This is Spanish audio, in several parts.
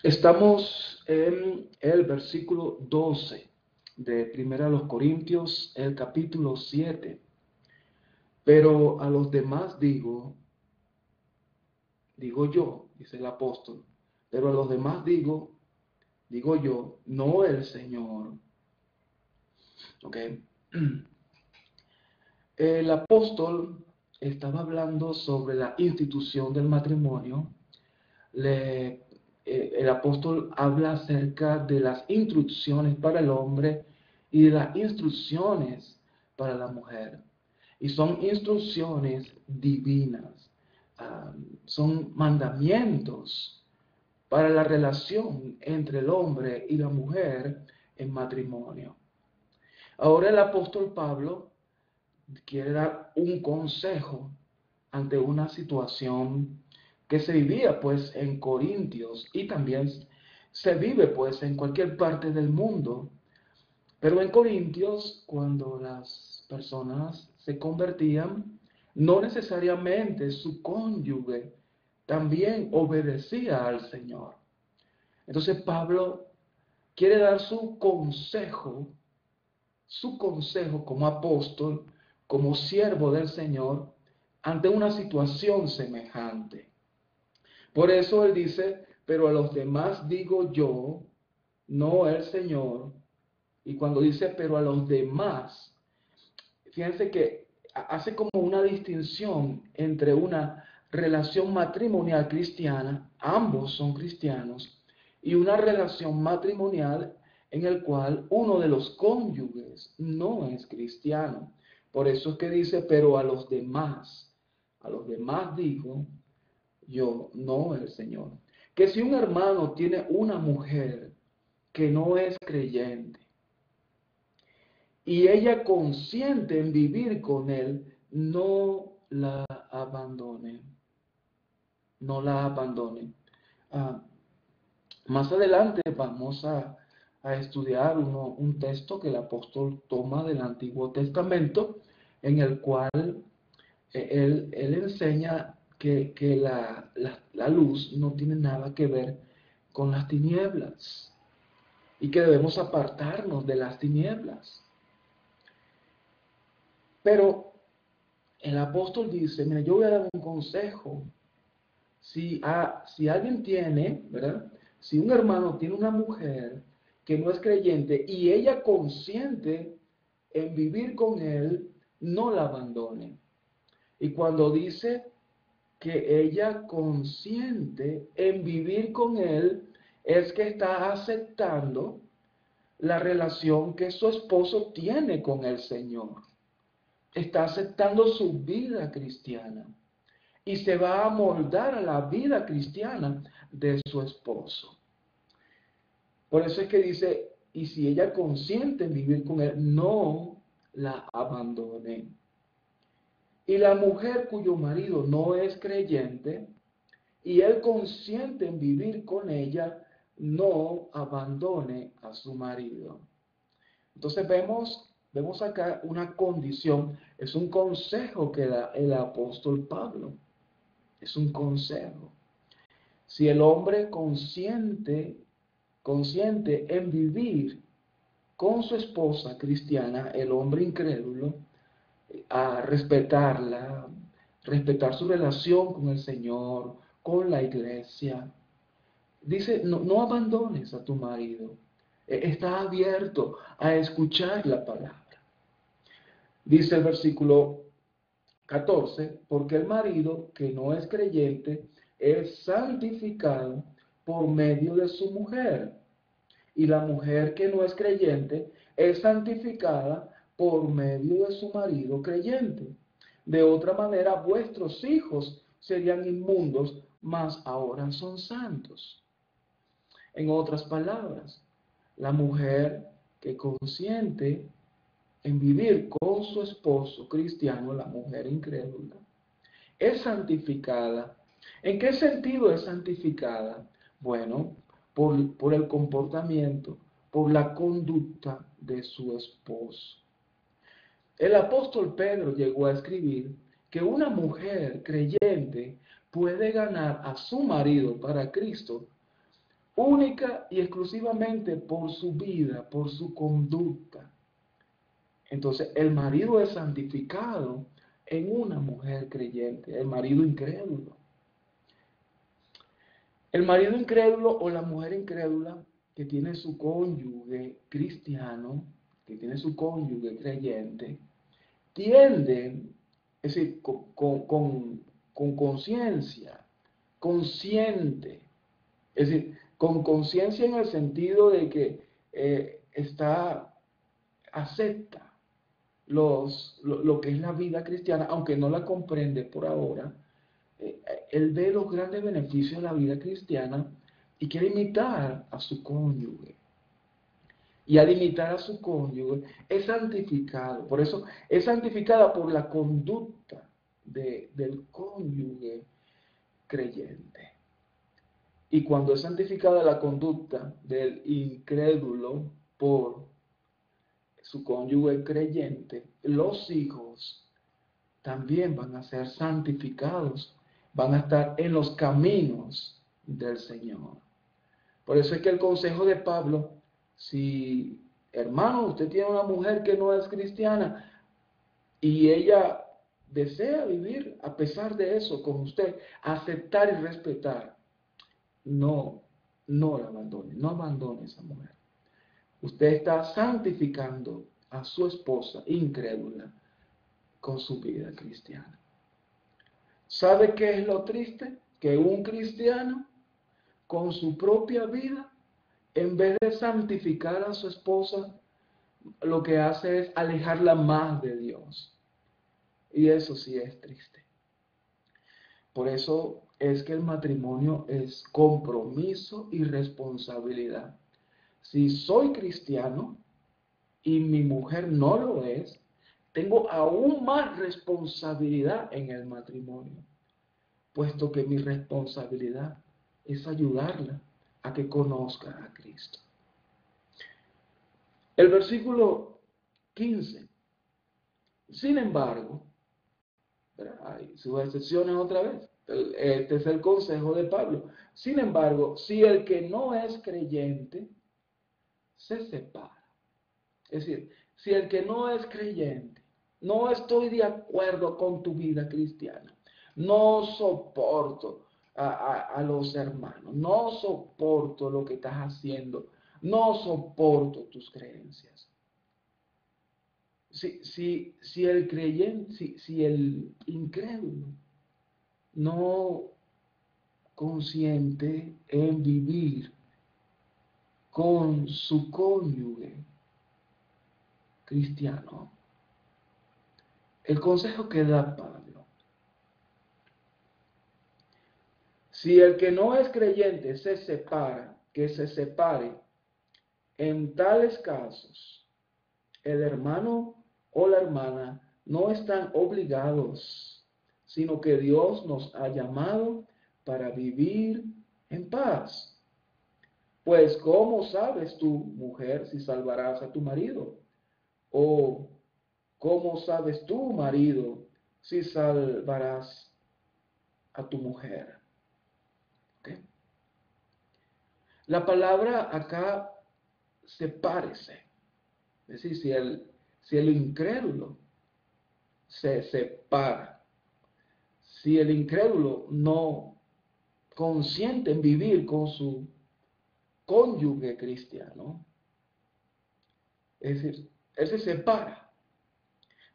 Estamos en el versículo 12 de Primera a los Corintios, el capítulo 7. Pero a los demás digo yo, dice el apóstol, pero a los demás digo yo, no el Señor. ¿Ok? El apóstol estaba hablando sobre la institución del matrimonio. Le, el apóstol habla acerca de las instrucciones para el hombre y de las instrucciones para la mujer. Y son instrucciones divinas, son mandamientos para la relación entre el hombre y la mujer en matrimonio. Ahora el apóstol Pablo quiere dar un consejo ante una situación que se vivía pues en Corintios y también se vive pues en cualquier parte del mundo. Pero en Corintios, cuando las personas se convertían, no necesariamente su cónyuge también obedecía al Señor. Entonces Pablo quiere dar su consejo como apóstol, como siervo del Señor, ante una situación semejante. Por eso él dice, pero a los demás digo yo, no el Señor. Y cuando dice, pero a los demás, fíjense que hace como una distinción entre una relación matrimonial cristiana, ambos son cristianos, y una relación matrimonial en el cual uno de los cónyuges no es cristiano. Por eso es que dice, pero a los demás digo yo, no el Señor. Que si un hermano tiene una mujer que no es creyente, y ella consiente en vivir con él, no la abandone, no la abandone. Ah, Más adelante vamos a estudiar un texto que el apóstol toma del Antiguo Testamento, en el cual él enseña que la luz no tiene nada que ver con las tinieblas y que debemos apartarnos de las tinieblas. Pero el apóstol dice, mira, yo voy a dar un consejo. Si alguien tiene, ¿verdad? Si un hermano tiene una mujer que no es creyente y ella consiente en vivir con él, no la abandone. Y cuando dice que ella consiente en vivir con él, es que está aceptando la relación que su esposo tiene con el Señor. Está aceptando su vida cristiana y se va a moldar a la vida cristiana de su esposo. Por eso es que dice, y si ella consiente en vivir con él, no la abandone. Y la mujer cuyo marido no es creyente y él consiente en vivir con ella, no abandone a su marido. Entonces vemos acá una condición, es un consejo que da el apóstol Pablo, es un consejo. Si el hombre consiente en vivir con su esposa cristiana, el hombre incrédulo, a respetarla, respetar su relación con el Señor, con la iglesia, dice, no abandones a tu marido. Está abierto a escuchar la palabra. Dice el versículo 14, porque el marido que no es creyente es santificado por medio de su mujer, y la mujer que no es creyente es santificada por medio de su marido creyente. De otra manera, vuestros hijos serían inmundos, mas ahora son santos. En otras palabras, la mujer que consiente en vivir con su esposo cristiano, la mujer incrédula, es santificada. ¿En qué sentido es santificada? Bueno, por el comportamiento, por la conducta de su esposo. El apóstol Pedro llegó a escribir que una mujer creyente puede ganar a su marido para Cristo única y exclusivamente por su vida, por su conducta. Entonces, el marido es santificado en una mujer creyente, el marido incrédulo. El marido incrédulo o la mujer incrédula que tiene su cónyuge cristiano, que tiene su cónyuge creyente, tienden, es decir, con conciencia, consciente, es decir, con conciencia en el sentido de que acepta lo que es la vida cristiana, aunque no la comprende por ahora. Él ve los grandes beneficios de la vida cristiana y quiere imitar a su cónyuge. Y al imitar a su cónyuge es santificado. Por eso es santificada por la conducta del cónyuge creyente. Y cuando es santificada la conducta del incrédulo por su cónyuge creyente, los hijos también van a ser santificados, van a estar en los caminos del Señor. Por eso es que el consejo de Pablo, si hermano, usted tiene una mujer que no es cristiana y ella desea vivir a pesar de eso con usted, aceptar y respetar, no la abandone, no abandone a esa mujer. Usted está santificando a su esposa incrédula con su vida cristiana. ¿Sabe qué es lo triste? Que un cristiano con su propia vida, en vez de santificar a su esposa, lo que hace es alejarla más de Dios. Y eso sí es triste. Por eso es que el matrimonio es compromiso y responsabilidad. Si soy cristiano y mi mujer no lo es, tengo aún más responsabilidad en el matrimonio, puesto que mi responsabilidad es ayudarla a que conozca a Cristo. El versículo 15. Sin embargo, hay sus excepciones otra vez. Este es el consejo de Pablo. Sin embargo, si el que no es creyente se separa. Es decir, si el que no es creyente, no estoy de acuerdo con tu vida cristiana, no soporto a los hermanos, no soporto lo que estás haciendo, no soporto tus creencias. Si el creyente, si el incrédulo no consiente en vivir con su cónyuge cristiano, el consejo que da Pablo: si el que no es creyente se separa, que se separe. En tales casos, el hermano o la hermana no están obligados, sino que Dios nos ha llamado para vivir en paz. Pues, ¿cómo sabes tú, mujer, si salvarás a tu marido? ¿O cómo sabes tú, marido, si salvarás a tu mujer? ¿Okay? La palabra acá sepárese. Es decir, si el incrédulo se separa, si el incrédulo no consiente en vivir con su cónyuge cristiano, es decir, él se separa.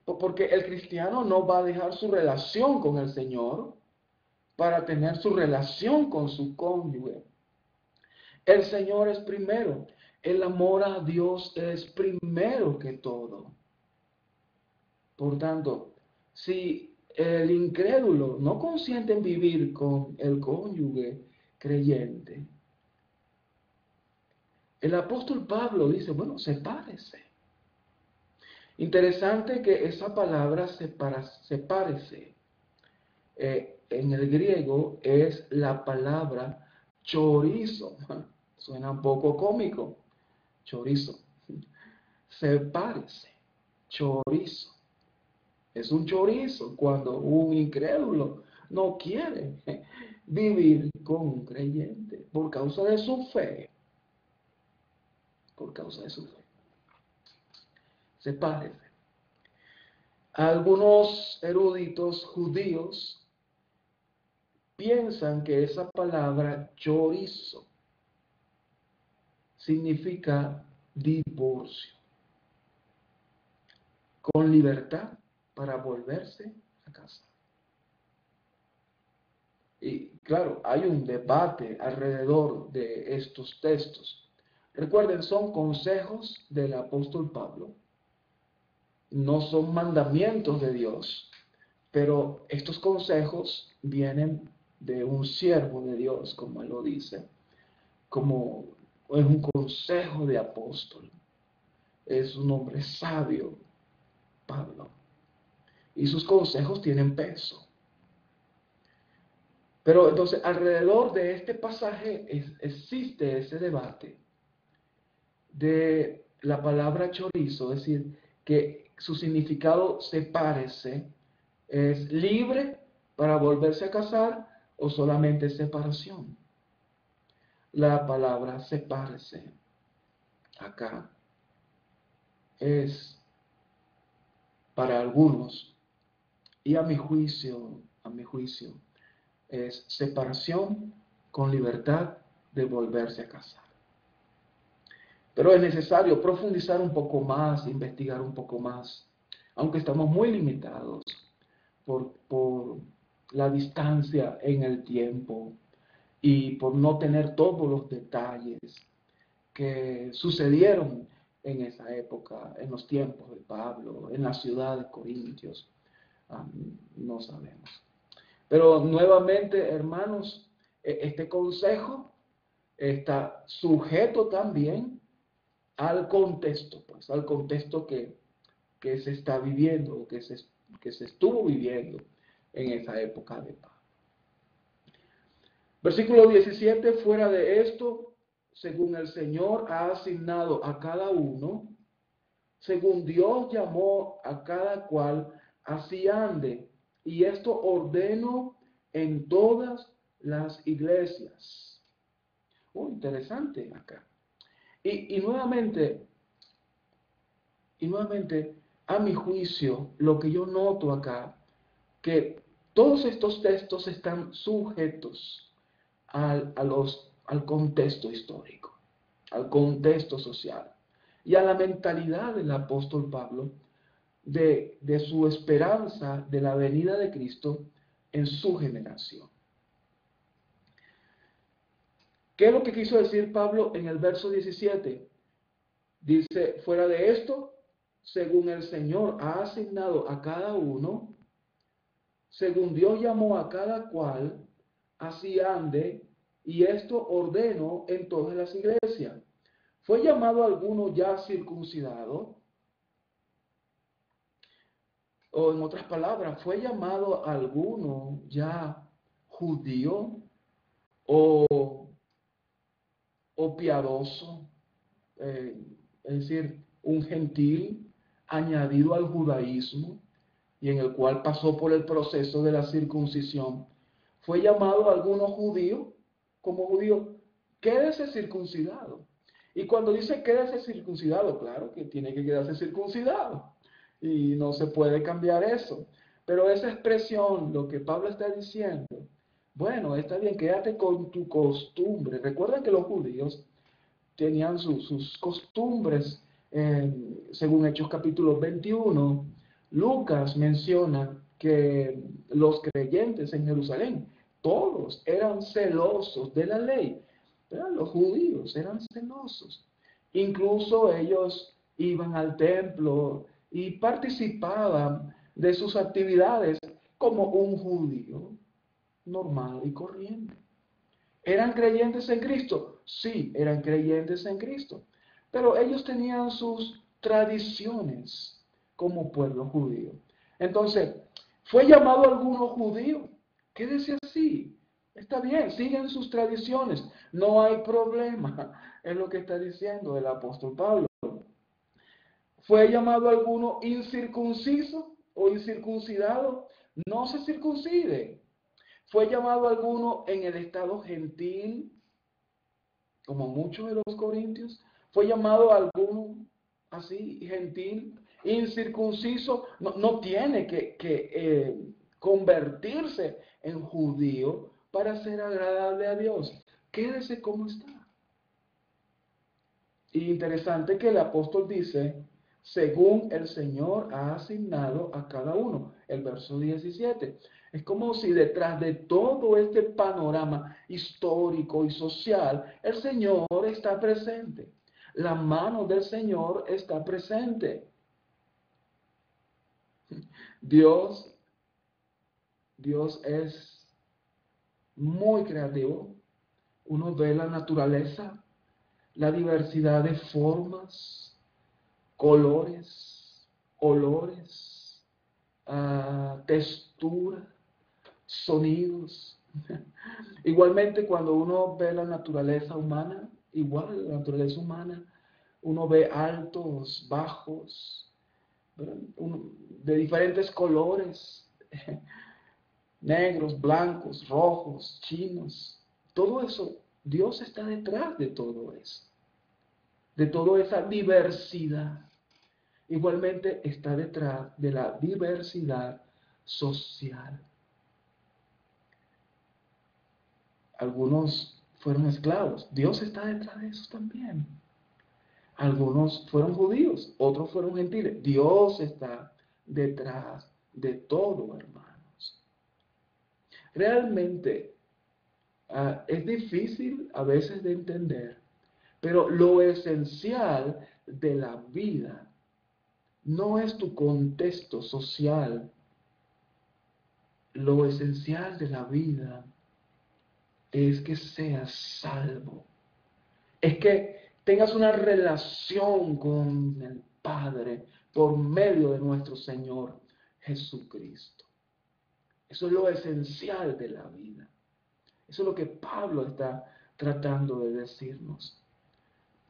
Porque el cristiano no va a dejar su relación con el Señor para tener su relación con su cónyuge. El Señor es primero. El amor a Dios es primero que todo. Por tanto, si el incrédulo no consiente en vivir con el cónyuge creyente, el apóstol Pablo dice, bueno, sepárese. Interesante que esa palabra sepárese en el griego es la palabra chorizo. Suena un poco cómico. Chorizo. Sepárese. Chorizo. Es un chorizo cuando un incrédulo no quiere vivir con un creyente por causa de su fe. Por causa de su fe. Se parece. Algunos eruditos judíos piensan que esa palabra chorizo significa divorcio, con libertad para volverse a casar. Y claro, hay un debate alrededor de estos textos. Recuerden, son consejos del apóstol Pablo, no son mandamientos de Dios, pero estos consejos vienen de un siervo de Dios, como él lo dice, como es un consejo de apóstol. Es un hombre sabio, Pablo, y sus consejos tienen peso. Pero entonces, alrededor de este pasaje existe ese debate de la palabra chorizo, es decir, que su significado se parece, es libre para volverse a casar o solamente separación. La palabra se parece acá es para algunos y a mi juicio, es separación con libertad de volverse a casar. Pero es necesario profundizar un poco más, investigar un poco más, aunque estamos muy limitados por la distancia en el tiempo y por no tener todos los detalles que sucedieron en esa época, en los tiempos de Pablo, en la ciudad de Corintios. No sabemos. Pero nuevamente, hermanos, este consejo está sujeto también al contexto, pues, al contexto que se está viviendo, que se estuvo viviendo en esa época de Pablo. Versículo 17, fuera de esto, según el Señor ha asignado a cada uno, según Dios llamó a cada cual, así ande. Y esto ordeno en todas las iglesias. Interesante acá. Y nuevamente, a mi juicio, lo que yo noto acá, que todos estos textos están sujetos al contexto histórico, al contexto social y a la mentalidad del apóstol Pablo de su esperanza de la venida de Cristo en su generación. ¿Qué es lo que quiso decir Pablo en el verso 17? Dice, fuera de esto, según el Señor ha asignado a cada uno, según Dios llamó a cada cual, así ande, y esto ordeno en todas las iglesias. ¿Fue llamado alguno ya circuncidado? O en otras palabras, ¿fue llamado alguno ya judío o piadoso? Es decir, un gentil añadido al judaísmo y en el cual pasó por el proceso de la circuncisión. ¿Fue llamado alguno judío? Como judío, quédese circuncidado. Y cuando dice quédese circuncidado, claro que tiene que quedarse circuncidado. Y no se puede cambiar eso. Pero esa expresión, lo que Pablo está diciendo, bueno, está bien, quédate con tu costumbre. Recuerden que los judíos tenían sus costumbres, según Hechos capítulo 21. Lucas menciona que los creyentes en Jerusalén, todos eran celosos de la ley. Pero los judíos eran celosos. Incluso ellos iban al templo y participaban de sus actividades como un judío normal y corriente. ¿Eran creyentes en Cristo? Sí, eran creyentes en Cristo. Pero ellos tenían sus tradiciones como pueblo judío. Entonces, ¿fue llamado alguno judío? Quédese así. Está bien, siguen sus tradiciones. No hay problema. Es lo que está diciendo el apóstol Pablo. ¿Fue llamado alguno incircunciso o incircuncidado? No se circuncide. ¿Fue llamado alguno en el estado gentil, como muchos de los corintios? ¿Fue llamado alguno así, gentil, incircunciso? No tiene que convertirse en judío para ser agradable a Dios. Quédese como está. Y interesante que el apóstol dice, según el Señor ha asignado a cada uno. El verso 17. Es como si detrás de todo este panorama histórico y social, el Señor está presente. La mano del Señor está presente. Dios, Dios es muy creativo. Uno ve la naturaleza, la diversidad de formas, colores, olores, textura, sonidos. Igualmente, cuando uno ve la naturaleza humana, igual la naturaleza humana, uno ve altos, bajos, de diferentes colores, negros, blancos, rojos, chinos. Todo eso, Dios está detrás de todo eso, de toda esa diversidad. Igualmente está detrás de la diversidad social. Algunos fueron esclavos. Dios está detrás de eso también. Algunos fueron judíos, otros fueron gentiles. Dios está detrás de todo, hermanos. Realmente es difícil a veces de entender, pero lo esencial de la vida no es tu contexto social. Lo esencial de la vida es que seas salvo. Es que tengas una relación con el Padre por medio de nuestro Señor Jesucristo. Eso es lo esencial de la vida. Eso es lo que Pablo está tratando de decirnos,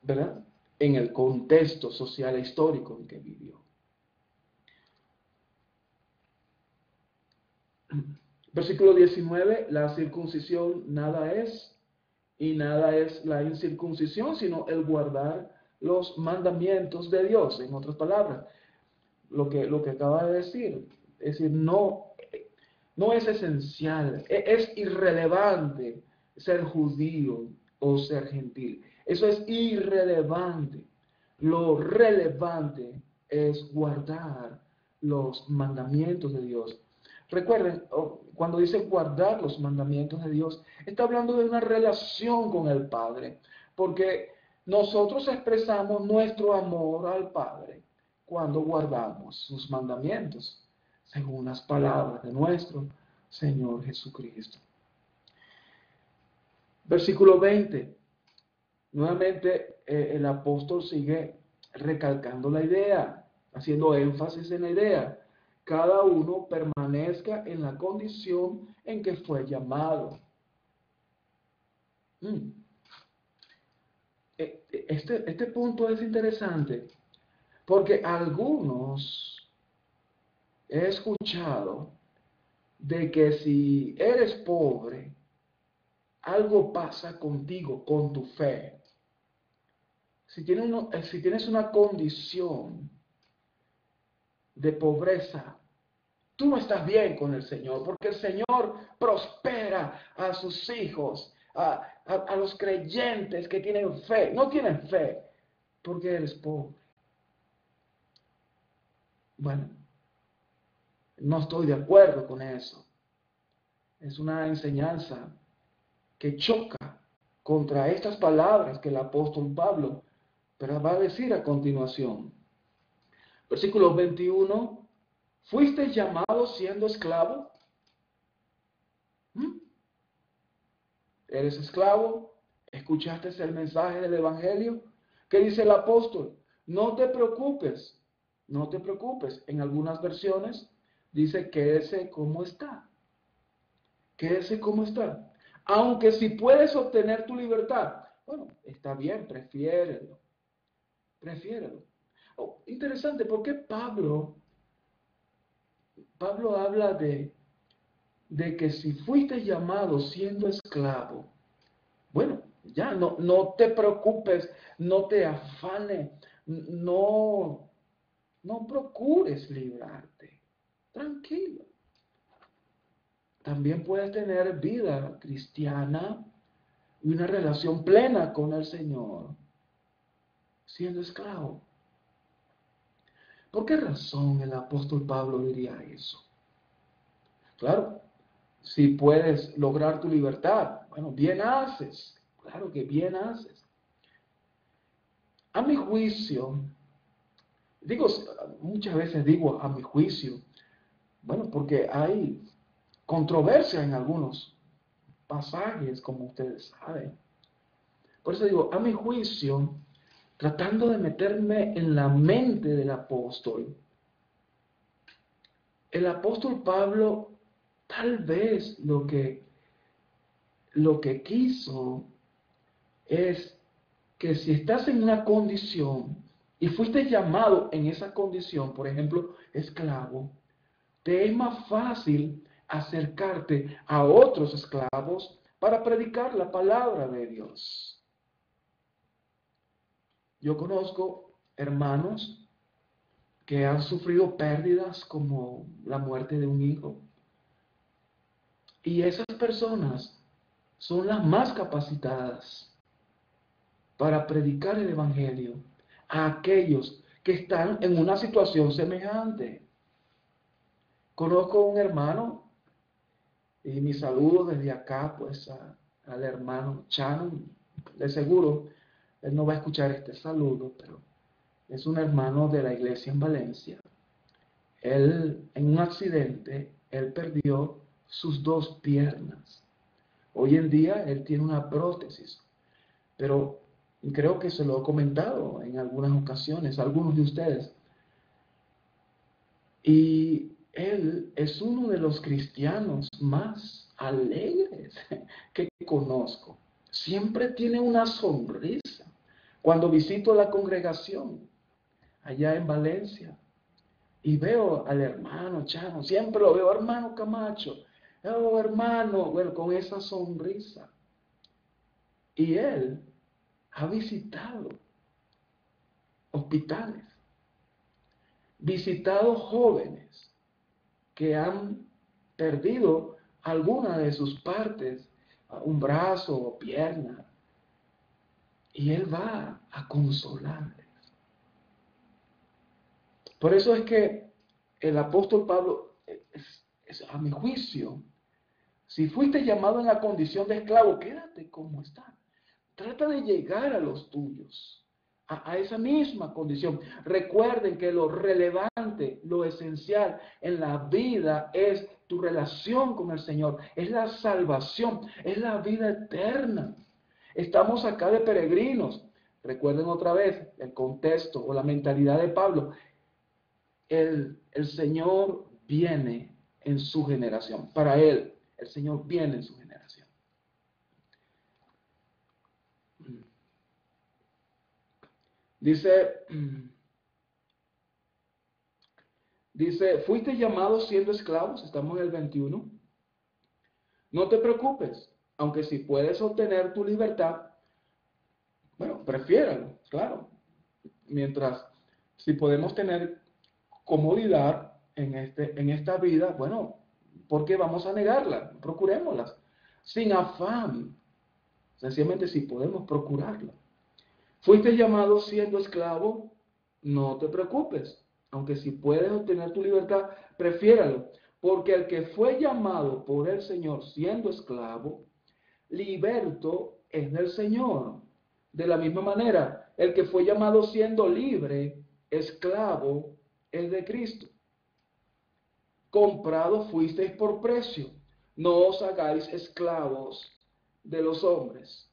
¿verdad? En el contexto social e histórico en que vivió. Versículo 19, la circuncisión nada es, y nada es la incircuncisión, sino el guardar los mandamientos de Dios. En otras palabras, lo que acaba de decir, es decir, no es esencial, es irrelevante ser judío o ser gentil. Eso es irrelevante. Lo relevante es guardar los mandamientos de Dios. Recuerden, cuando dice guardar los mandamientos de Dios, está hablando de una relación con el Padre, porque nosotros expresamos nuestro amor al Padre cuando guardamos sus mandamientos, según las palabras de nuestro Señor Jesucristo. Versículo 20. Nuevamente el apóstol sigue recalcando la idea, haciendo énfasis en la idea. Cada uno permanezca en la condición en que fue llamado. Este punto es interesante porque algunos he escuchado de que si eres pobre, algo pasa contigo, con tu fe. Si tienes una condición de pobreza, tú no estás bien con el Señor, porque el Señor prospera a sus hijos, a los creyentes que tienen fe. No tienen fe porque eres pobre. Bueno, no estoy de acuerdo con eso. Es una enseñanza que choca contra estas palabras que el apóstol Pablo va a decir a continuación. Versículo 21. ¿Fuiste llamado siendo esclavo? ¿Eres esclavo? ¿Escuchaste el mensaje del Evangelio? ¿Qué dice el apóstol? No te preocupes, no te preocupes. En algunas versiones dice quédese como está. Quédese como está. Aunque si puedes obtener tu libertad, bueno, está bien, prefiérelo. Prefiérelo. Interesante, ¿por qué Pablo habla de de que si fuiste llamado siendo esclavo, bueno, ya no te preocupes, no te afanes, no procures librarte. Tranquilo. También puedes tener vida cristiana y una relación plena con el Señor siendo esclavo. ¿Por qué razón el apóstol Pablo diría eso? Claro, si puedes lograr tu libertad, bueno, bien haces. Claro que bien haces. A mi juicio, digo, muchas veces digo a mi juicio, bueno, porque hay controversia en algunos pasajes, como ustedes saben. Por eso digo, a mi juicio, tratando de meterme en la mente del apóstol, el apóstol Pablo tal vez lo que quiso es que si estás en una condición y fuiste llamado en esa condición, por ejemplo, esclavo, te es más fácil acercarte a otros esclavos para predicar la palabra de Dios. Yo conozco hermanos que han sufrido pérdidas como la muerte de un hijo. Y esas personas son las más capacitadas para predicar el Evangelio a aquellos que están en una situación semejante. Conozco un hermano, y mi saludo desde acá, pues, al hermano Chano. De seguro, él no va a escuchar este saludo, pero es un hermano de la iglesia en Valencia. Él, en un accidente, él perdió sus dos piernas. Hoy en día, él tiene una prótesis, pero creo que se lo he comentado en algunas ocasiones a algunos de ustedes. Y él es uno de los cristianos más alegres que conozco. Siempre tiene una sonrisa. Cuando visito la congregación allá en Valencia y veo al hermano Chano, siempre lo veo, hermano Camacho, oh hermano, bueno, con esa sonrisa. Y él ha visitado hospitales, visitado jóvenes que han perdido alguna de sus partes, un brazo o pierna, y él va a consolarles. Por eso es que el apóstol Pablo, a mi juicio, si fuiste llamado en la condición de esclavo, quédate como está. Trata de llegar a los tuyos, a esa misma condición. Recuerden que lo relevante, lo esencial en la vida es tu relación con el Señor, es la salvación, es la vida eterna. Estamos acá de peregrinos. Recuerden otra vez el contexto o la mentalidad de Pablo. El Señor viene en su generación. Para él, el Señor viene en su generación. Dice, fuiste llamado siendo esclavos, estamos en el 21. No te preocupes, aunque si puedes obtener tu libertad, bueno, prefiéralo, claro. Mientras, si podemos tener comodidad en esta vida, bueno, ¿por qué vamos a negarla? Procurémoslas, sin afán, sencillamente si podemos procurarla. Fuiste llamado siendo esclavo, no te preocupes, aunque si puedes obtener tu libertad, prefiéralo, porque el que fue llamado por el Señor siendo esclavo, liberto es del Señor. De la misma manera, el que fue llamado siendo libre, esclavo, es de Cristo. Comprado fuisteis por precio, no os hagáis esclavos de los hombres.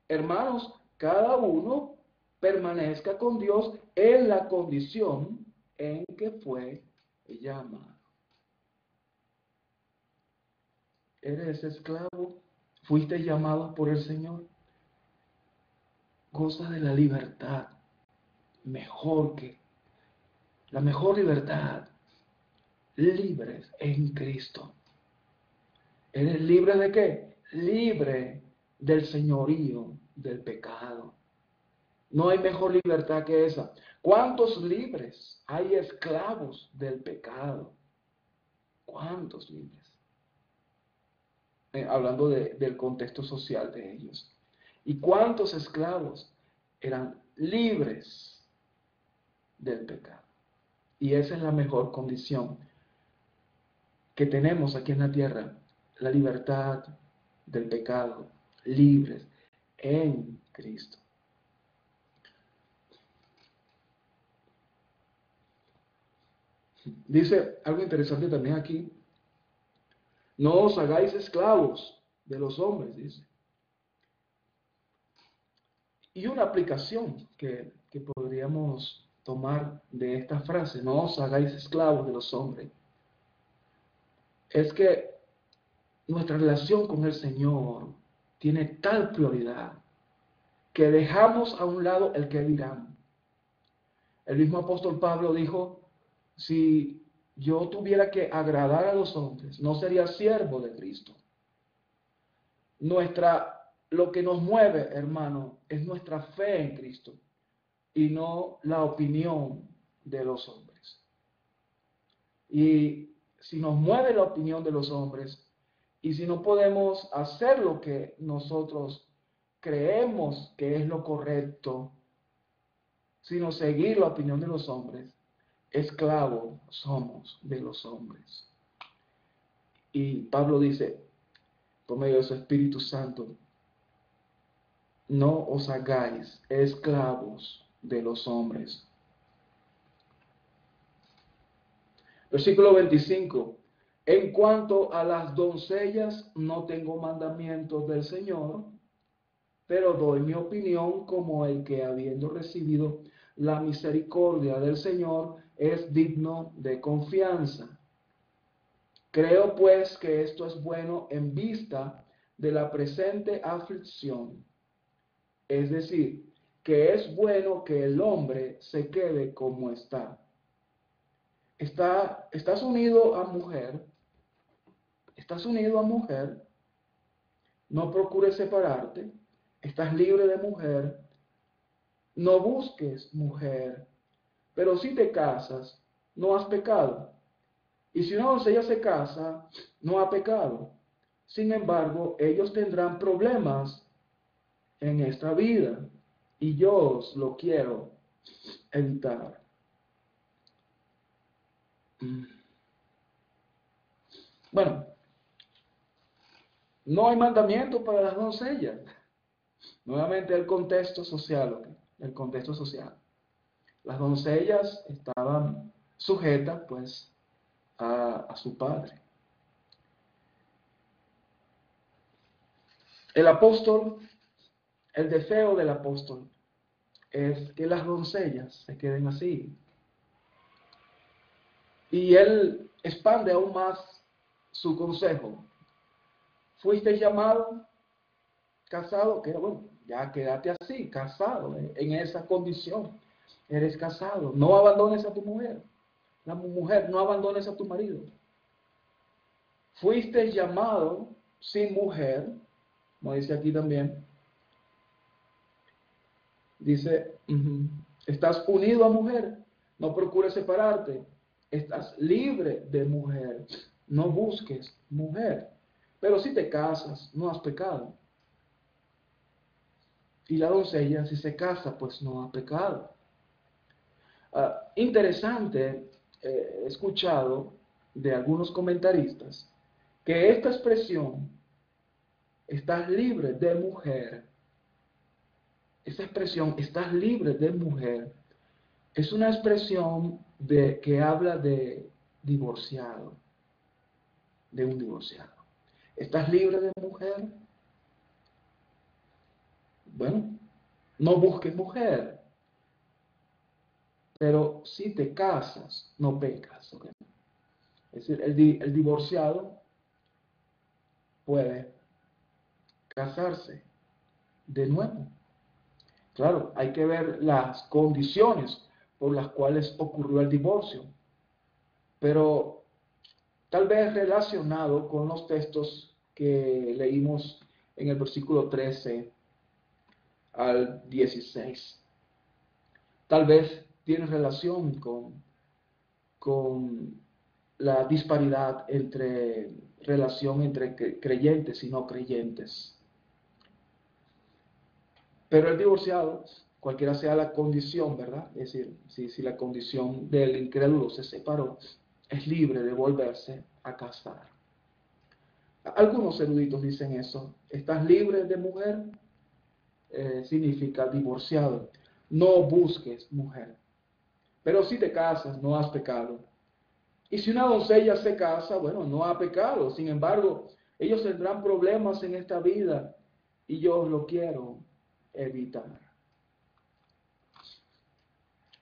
Hermanos, cada uno permanezca con Dios en la condición en que fue llamado. ¿Eres esclavo? ¿Fuiste llamado por el Señor? Goza de la libertad, la mejor libertad, libres en Cristo. ¿Eres libre de qué? Libre del señorío del pecado. No hay mejor libertad que esa. ¿Cuántos libres? Hay esclavos del pecado. ¿Cuántos libres? Hablando del contexto social de ellos. ¿Y cuántos esclavos eran libres del pecado? Y esa es la mejor condición que tenemos aquí en la tierra, la libertad del pecado, libres en Cristo. Dice algo interesante también aquí, no os hagáis esclavos de los hombres, dice. Y una aplicación que podríamos tomar de esta frase, no os hagáis esclavos de los hombres, es que nuestra relación con el Señor tiene tal prioridad que dejamos a un lado el que dirán. El mismo apóstol Pablo dijo, si yo tuviera que agradar a los hombres, no sería siervo de Cristo. Lo que nos mueve, hermano, es nuestra fe en Cristo y no la opinión de los hombres. Y si nos mueve la opinión de los hombres y si no podemos hacer lo que nosotros creemos que es lo correcto, sino seguir la opinión de los hombres, esclavos somos de los hombres. Y Pablo dice, por medio de su Espíritu Santo, no os hagáis esclavos de los hombres. Versículo 25. En cuanto a las doncellas, no tengo mandamientos del Señor, pero doy mi opinión como el que, habiendo recibido la misericordia del Señor, es digno de confianza. Creo pues que esto es bueno en vista de la presente aflicción. Es decir, que es bueno que el hombre se quede como está. Estás unido a mujer, no procures separarte, estás libre de mujer, no busques mujer, pero si te casas, no has pecado. Y si una doncella se casa, no ha pecado. Sin embargo, ellos tendrán problemas en esta vida y yo os lo quiero evitar. Bueno, no hay mandamiento para las doncellas. Nuevamente el contexto social, el contexto social. Las doncellas estaban sujetas pues a su padre. El deseo del apóstol es que las doncellas se queden así. Y él expande aún más su consejo. Fuiste llamado, casado, que bueno, ya quédate así, casado, en esa condición. Eres casado, no abandones a tu mujer. La mujer, no abandones a tu marido. Fuiste llamado sin mujer, como dice aquí también. Dice, estás unido a mujer, no procures separarte. Estás libre de mujer, no busques mujer. Pero si te casas, no has pecado. Y la doncella, si se casa, pues no ha pecado. Interesante, he escuchado de algunos comentaristas que esta expresión, estás libre de mujer, esa expresión, estás libre de mujer, es una expresión que habla de divorciado, de un divorciado. ¿Estás libre de mujer? Bueno, no busques mujer, pero si te casas, no pecas. ¿Okay? Es decir, el divorciado puede casarse de nuevo. Claro, hay que ver las condiciones por las cuales ocurrió el divorcio, pero tal vez relacionado con los textos que leímos en el versículo 13 al 16. Tal vez tiene relación con la disparidad entre relación entre creyentes y no creyentes. Pero el divorciado, cualquiera sea la condición, ¿verdad? Es decir, si la condición del incrédulo se separó, es libre de volverse a casar. Algunos eruditos dicen eso. ¿Estás libre de mujer? Significa divorciado. No busques mujer. Pero si te casas, no has pecado. Y si una doncella se casa, bueno, no ha pecado. Sin embargo, ellos tendrán problemas en esta vida y yo lo quiero evitar.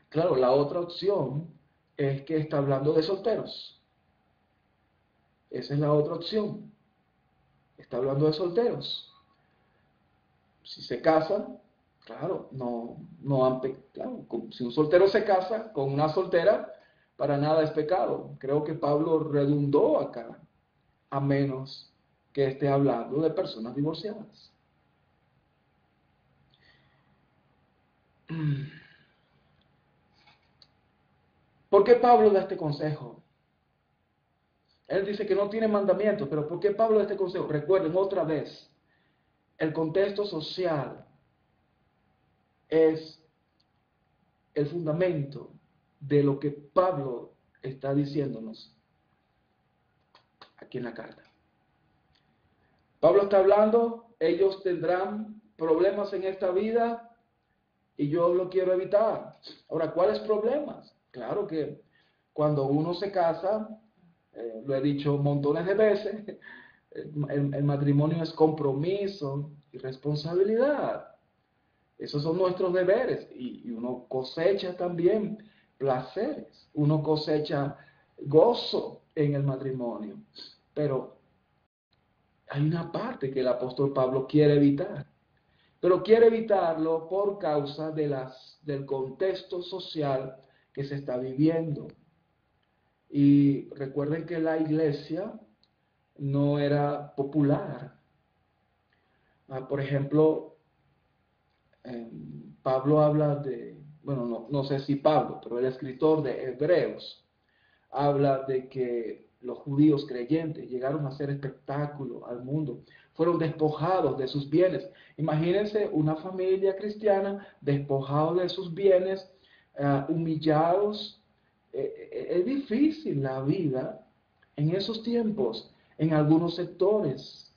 Claro, la otra opción es que está hablando de solteros. Esa es la otra opción. Está hablando de solteros. Si se casan, claro, no han pecado. Si un soltero se casa con una soltera, para nada es pecado. Creo que Pablo redundó acá, a menos que esté hablando de personas divorciadas. ¿Por qué Pablo da este consejo? Él dice que no tiene mandamientos, pero ¿por qué Pablo da este consejo? Recuerden otra vez, el contexto social es el fundamento de lo que Pablo está diciéndonos aquí en la carta. Pablo está hablando, ellos tendrán problemas en esta vida y yo lo quiero evitar. Ahora, ¿cuáles problemas? Claro que cuando uno se casa, lo he dicho montones de veces, el matrimonio es compromiso y responsabilidad. Esos son nuestros deberes y uno cosecha también placeres, uno cosecha gozo en el matrimonio, pero hay una parte que el apóstol Pablo quiere evitar, pero quiere evitarlo por causa del contexto social que se está viviendo. Y recuerden que la iglesia no era popular. Por ejemplo, Pablo habla de, bueno, no sé si Pablo, pero el escritor de Hebreos habla de que los judíos creyentes llegaron a hacer espectáculo al mundo, fueron despojados de sus bienes. Imagínense una familia cristiana despojados de sus bienes, humillados. Es difícil la vida en esos tiempos, en algunos sectores.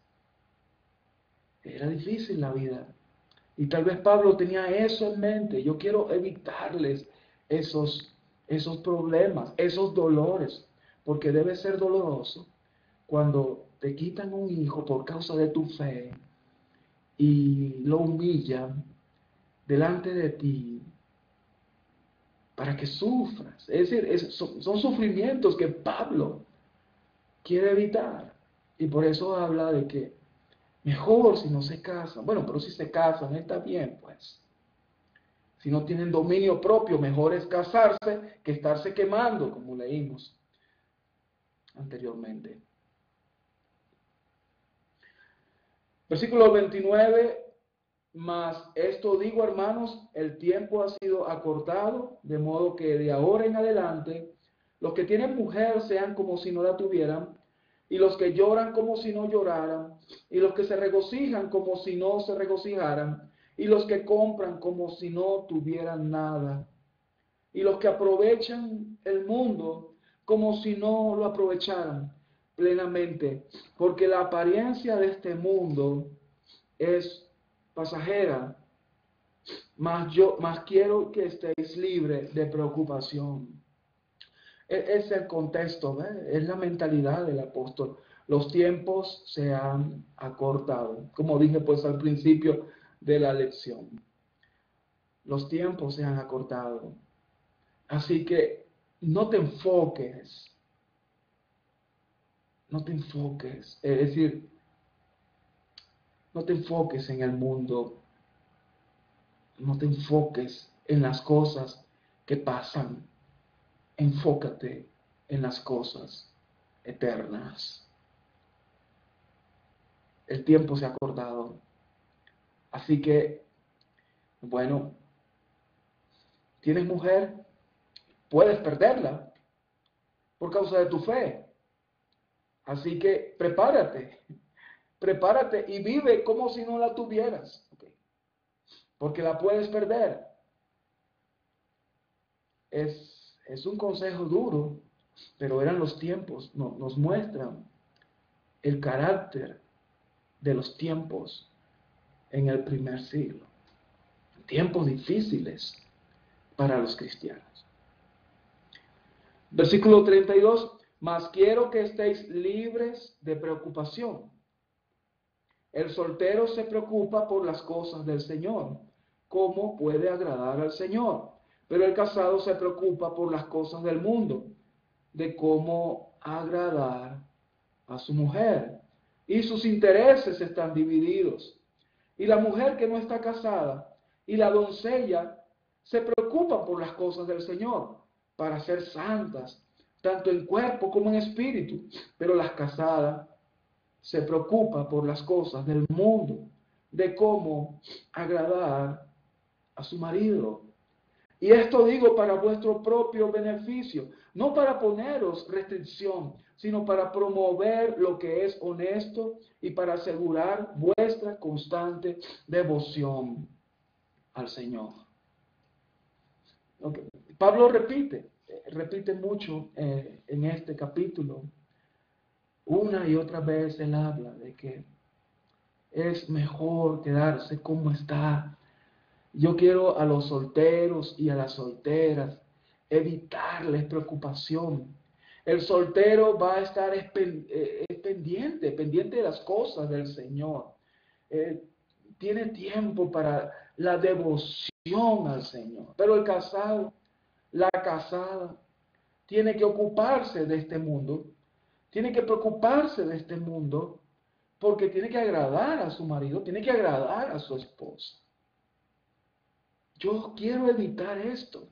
Era difícil la vida. Y tal vez Pablo tenía eso en mente. Yo quiero evitarles esos problemas, esos dolores, porque debe ser doloroso cuando te quitan un hijo por causa de tu fe y lo humillan delante de ti para que sufras. Es decir, son sufrimientos que Pablo quiere evitar. Y por eso habla de que mejor si no se casan. Bueno, pero si se casan, está bien, pues. Si no tienen dominio propio, mejor es casarse que estarse quemando, como leímos anteriormente. Versículo 29, mas esto digo, hermanos, el tiempo ha sido acortado, de modo que de ahora en adelante los que tienen mujer sean como si no la tuvieran, y los que lloran como si no lloraran, y los que se regocijan como si no se regocijaran, y los que compran como si no tuvieran nada, y los que aprovechan el mundo como si no lo aprovecharan plenamente, porque la apariencia de este mundo es pasajera, mas quiero que estéis libres de preocupación. Es el contexto, ¿ves? Es la mentalidad del apóstol. Los tiempos se han acortado, como dije pues al principio de la lección. Los tiempos se han acortado. Así que no te enfoques, es decir, no te enfoques en el mundo, no te enfoques en las cosas que pasan, enfócate en las cosas eternas. el tiempo se ha cortado. Así que, bueno, tienes mujer, puedes perderla por causa de tu fe. Así que prepárate y vive como si no la tuvieras, ¿okay? Porque la puedes perder. Es un consejo duro, pero eran los tiempos, nos muestran el carácter de los tiempos en el primer siglo. Tiempos difíciles para los cristianos. Versículo 32, mas quiero que estéis libres de preocupación. El soltero se preocupa por las cosas del Señor, cómo puede agradar al Señor. Pero el casado se preocupa por las cosas del mundo, de cómo agradar a su mujer. Y sus intereses están divididos. Y la mujer que no está casada y la doncella se preocupan por las cosas del Señor, para ser santas, tanto en cuerpo como en espíritu. Pero las casadas se preocupan por las cosas del mundo, de cómo agradar a su marido. Y esto digo para vuestro propio beneficio, no para poneros restricción, sino para promover lo que es honesto y para asegurar vuestra constante devoción al Señor. Okay. Pablo repite mucho en este capítulo. Una y otra vez él habla de que es mejor quedarse como está. Yo quiero a los solteros y a las solteras evitarles preocupación. El soltero va a estar pendiente de las cosas del Señor. Tiene tiempo para la devoción al Señor. Pero el casado, la casada, tiene que ocuparse de este mundo. Tiene que preocuparse de este mundo porque tiene que agradar a su marido, tiene que agradar a su esposa. Yo quiero evitar esto.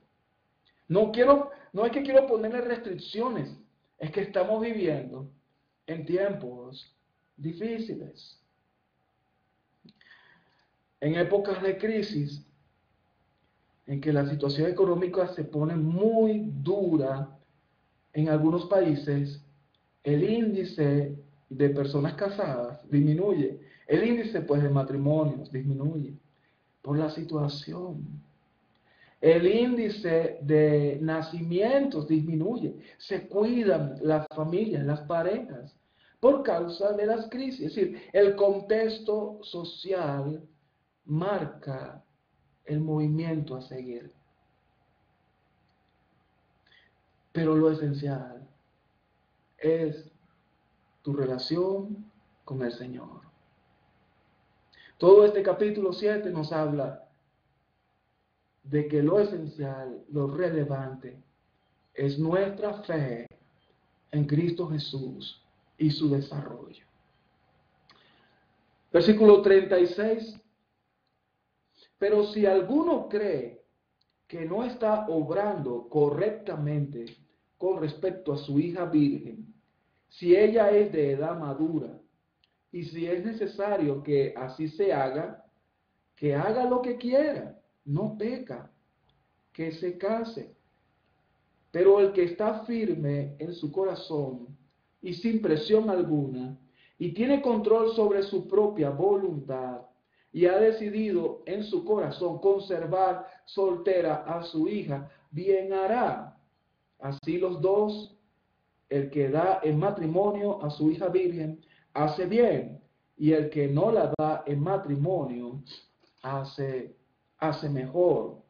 No es que quiero ponerle restricciones, es que estamos viviendo en tiempos difíciles. En épocas de crisis, en que la situación económica se pone muy dura en algunos países, el índice de personas casadas disminuye. El índice, pues, de matrimonios disminuye por la situación. El índice de nacimientos disminuye. Se cuidan las familias, las parejas, por causa de las crisis. Es decir, el contexto social marca el movimiento a seguir. Pero lo esencial es tu relación con el Señor. Todo este capítulo 7 nos habla de que lo esencial, lo relevante, es nuestra fe en Cristo Jesús y su desarrollo. Versículo 36. Pero si alguno cree que no está obrando correctamente con respecto a su hija virgen, si ella es de edad madura, y si es necesario que así se haga, que haga lo que quiera, no peca, que se case. Pero el que está firme en su corazón y sin presión alguna, y tiene control sobre su propia voluntad, y ha decidido en su corazón conservar soltera a su hija, bien hará. Así los dos, el que da en matrimonio a su hija virgen, hace bien, y el que no la da en matrimonio, hace mejor.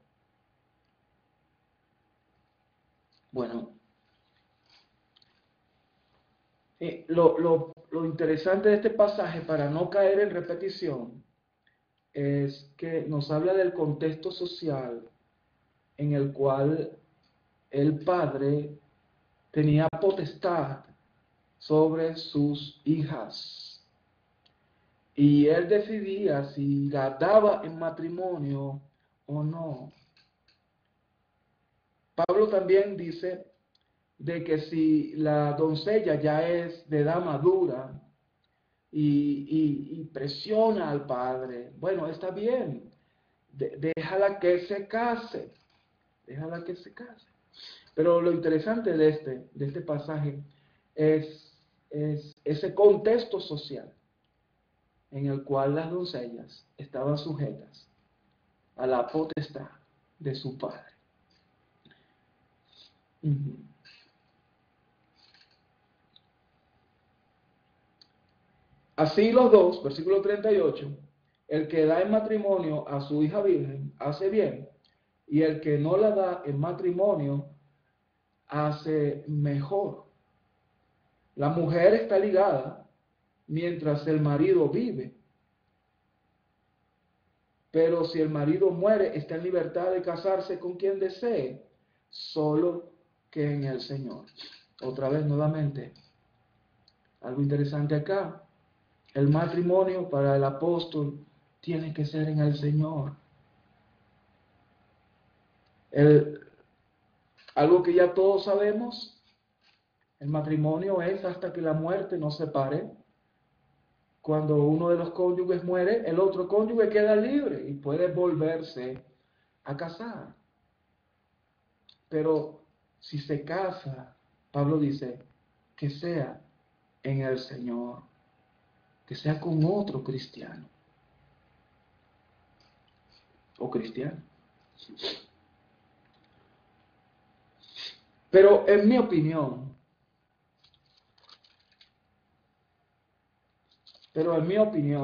Bueno, lo interesante de este pasaje, para no caer en repetición, es que nos habla del contexto social en el cual el padre tenía potestad sobre sus hijas. Y él decidía si la daba en matrimonio o no. Pablo también dice de que si la doncella ya es de edad madura, y presiona al padre. Bueno, está bien, déjala que se case, déjala que se case. Pero lo interesante de este pasaje es ese contexto social en el cual las doncellas estaban sujetas a la potestad de su padre. Ujú. Así los dos, versículo 38, el que da en matrimonio a su hija virgen hace bien, y el que no la da en matrimonio hace mejor. La mujer está ligada mientras el marido vive, pero si el marido muere, está en libertad de casarse con quien desee, solo que en el Señor. Otra vez, nuevamente, algo interesante acá. El matrimonio para el apóstol tiene que ser en el Señor. Algo que ya todos sabemos, el matrimonio es hasta que la muerte nos separe. Cuando uno de los cónyuges muere, el otro cónyuge queda libre y puede volverse a casar. Pero si se casa, Pablo dice, que sea en el Señor, que sea con otro cristiano o cristiana. Pero en mi opinión,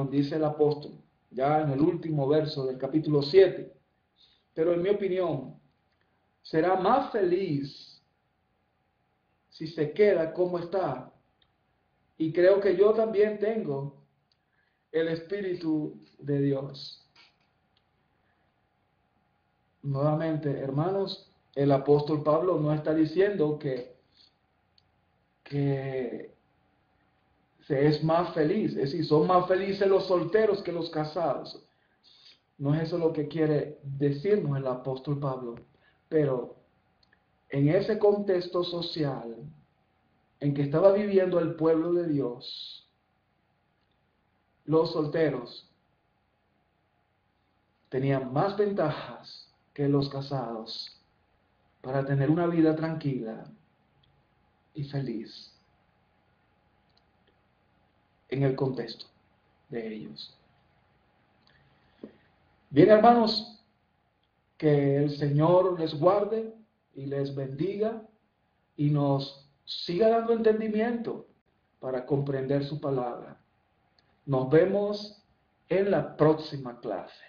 dice el apóstol, ya en el último verso del capítulo 7, pero en mi opinión, será más feliz si se queda como está. Y creo que yo también tengo el Espíritu de Dios. Nuevamente, hermanos, el apóstol Pablo no está diciendo que se es más feliz, es decir, son más felices los solteros que los casados. No es eso lo que quiere decirnos el apóstol Pablo, pero en ese contexto social en que estaba viviendo el pueblo de Dios, los solteros tenían más ventajas que los casados para tener una vida tranquila y feliz en el contexto de ellos. Bien, hermanos, que el Señor les guarde y les bendiga y nos siga dando entendimiento para comprender su palabra. Nos vemos en la próxima clase.